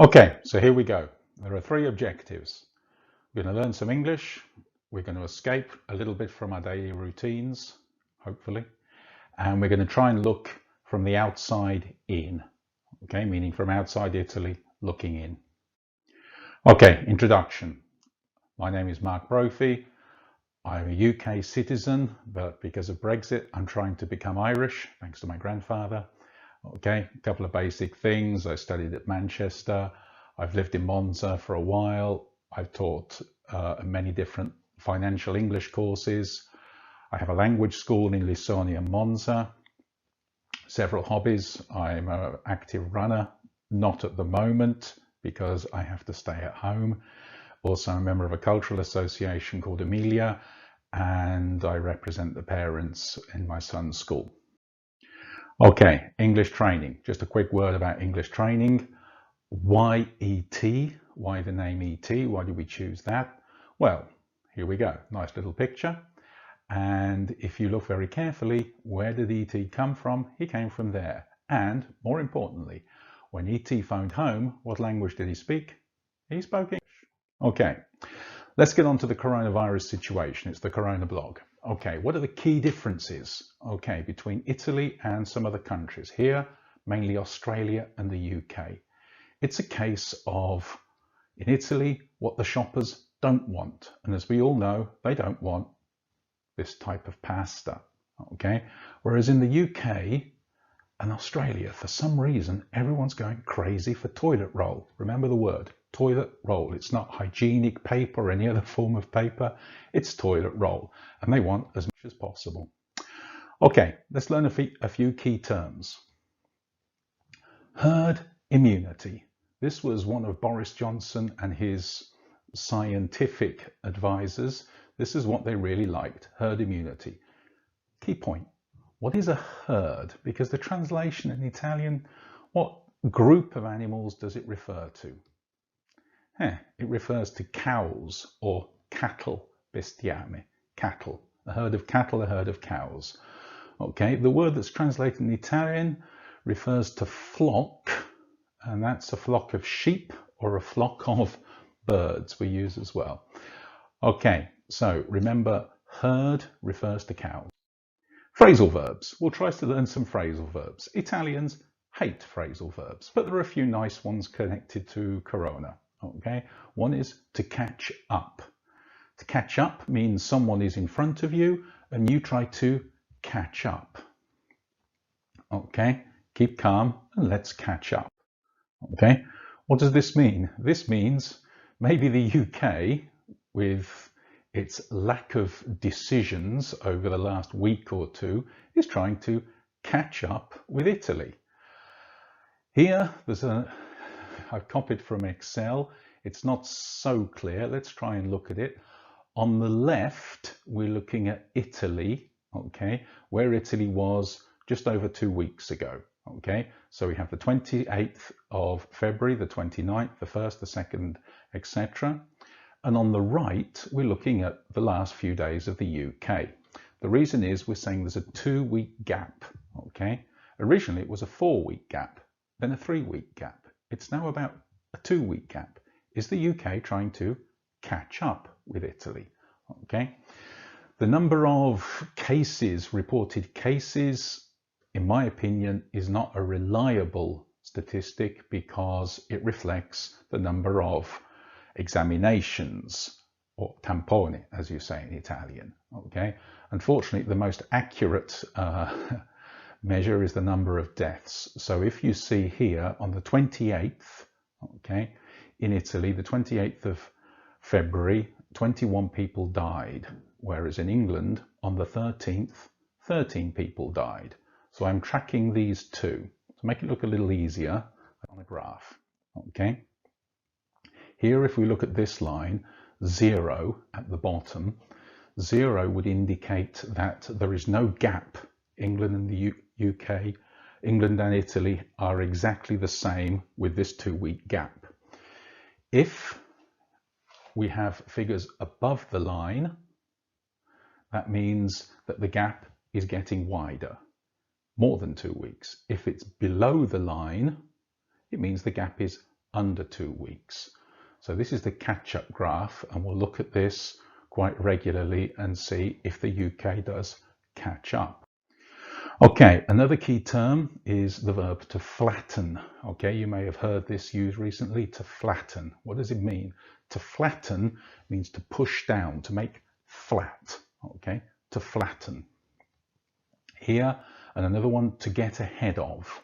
Okay, so here we go. There are three objectives. We're going to learn some English. We're going to escape a little bit from our daily routines, hopefully. And we're going to try and look from the outside in. Okay, meaning from outside Italy, looking in. Okay, introduction. My name is Mark Brophy. I'm a UK citizen, but because of Brexit, I'm trying to become Irish, thanks to my grandfather. Okay, a couple of basic things. I studied at Manchester. I've lived in Monza for a while. I've taught many different financial English courses. I have a language school in Lissone and Monza. Several hobbies. I'm an active runner, not at the moment because I have to stay at home. Also a member of a cultural association called Emilia, and I represent the parents in my son's school. Okay, English training. Just a quick word about English training. Why ET? Why the name ET? Why did we choose that? Well, here we go. Nice little picture. And if you look very carefully, where did ET come from? He came from there. And more importantly, when ET phoned home, what language did he speak? He spoke English. Okay, let's get on to the coronavirus situation. It's the CoronaBlog. Okay, what are the key differences, okay, between Italy and some other countries? Here, mainly Australia and the UK. It's a case of, in Italy, what the shoppers don't want. And as we all know, they don't want this type of pasta, okay? Whereas in the UK and Australia, for some reason, everyone's going crazy for toilet roll. Remember the word, toilet roll. It's not hygienic paper or any other form of paper. It's toilet roll. And they want as much as possible. Okay, let's learn a few key terms. Herd immunity. This was one of Boris Johnson and his scientific advisors. This is what they really liked, herd immunity. Key point. What is a herd? Because the translation in Italian, what group of animals does it refer to? It refers to cows or cattle, bestiame, cattle. A herd of cattle, a herd of cows. Okay, the word that's translated in Italian refers to flock, and that's a flock of sheep or a flock of birds we use as well. Okay, so remember, herd refers to cows. Phrasal verbs. We'll try to learn some phrasal verbs. Italians hate phrasal verbs, but there are a few nice ones connected to Corona. Okay, one is to catch up. To catch up means someone is in front of you and you try to catch up. Okay, keep calm and let's catch up. Okay, what does this mean? This means maybe the UK, with its lack of decisions over the last week or two, is trying to catch up with Italy. Here, I've copied from Excel. It's not so clear. Let's try and look at it. On the left, we're looking at Italy, okay, where Italy was just over 2 weeks ago. Okay, so we have the 28th of February, the 29th, the 1st, the 2nd, etc. And on the right, we're looking at the last few days of the UK. The reason is we're saying there's a 2-week gap. Okay, originally it was a 4-week gap, then a 3-week gap. It's now about a 2-week gap. Is the UK trying to catch up with Italy? Okay, the number of cases, reported cases, in my opinion, is not a reliable statistic because it reflects the number of examinations, or tamponi, as you say in Italian. Okay, unfortunately, the most accurate measure is the number of deaths. So if you see here on the 28th, okay, in Italy, the 28th of February, 21 people died, whereas in England, on the 13th, 13 people died. So I'm tracking these two to make it look a little easier on a graph. Okay. Here, if we look at this line, 0 at the bottom, 0 would indicate that there is no gap. England and the UK, England and Italy are exactly the same with this 2-week gap. If we have figures above the line, that means that the gap is getting wider, more than 2 weeks. If it's below the line, it means the gap is under 2 weeks. So this is the catch-up graph, and we'll look at this quite regularly and see if the UK does catch up. Okay, another key term is the verb to flatten. Okay, you may have heard this used recently, to flatten. What does it mean? To flatten means to push down, to make flat. Okay, to flatten. Here, and another one, to get ahead of.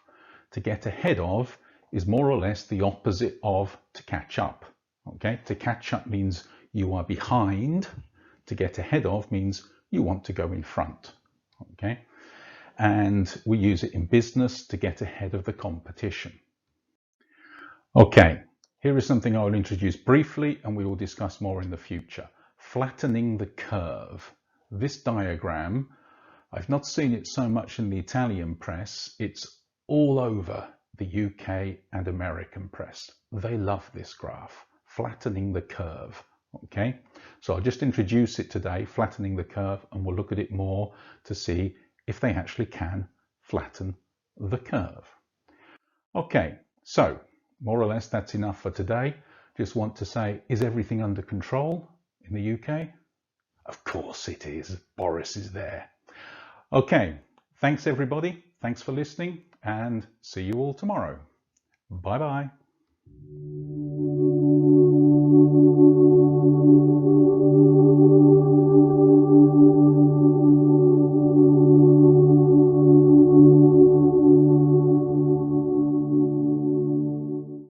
To get ahead of is more or less the opposite of to catch up. Okay, to catch up means you are behind. To get ahead of means you want to go in front. Okay, and we use it in business to get ahead of the competition. Okay, here is something I will introduce briefly and we will discuss more in the future. Flattening the curve. This diagram, I've not seen it so much in the Italian press, it's all over the UK and American press. They love this graph, flattening the curve. Okay, so I'll just introduce it today, flattening the curve, and we'll look at it more to see if they actually can flatten the curve. Okay, so more or less that's enough for today. Just want to say, is everything under control in the UK? Of course it is. Boris is there. Okay, thanks everybody. Thanks for listening and see you all tomorrow. Bye bye.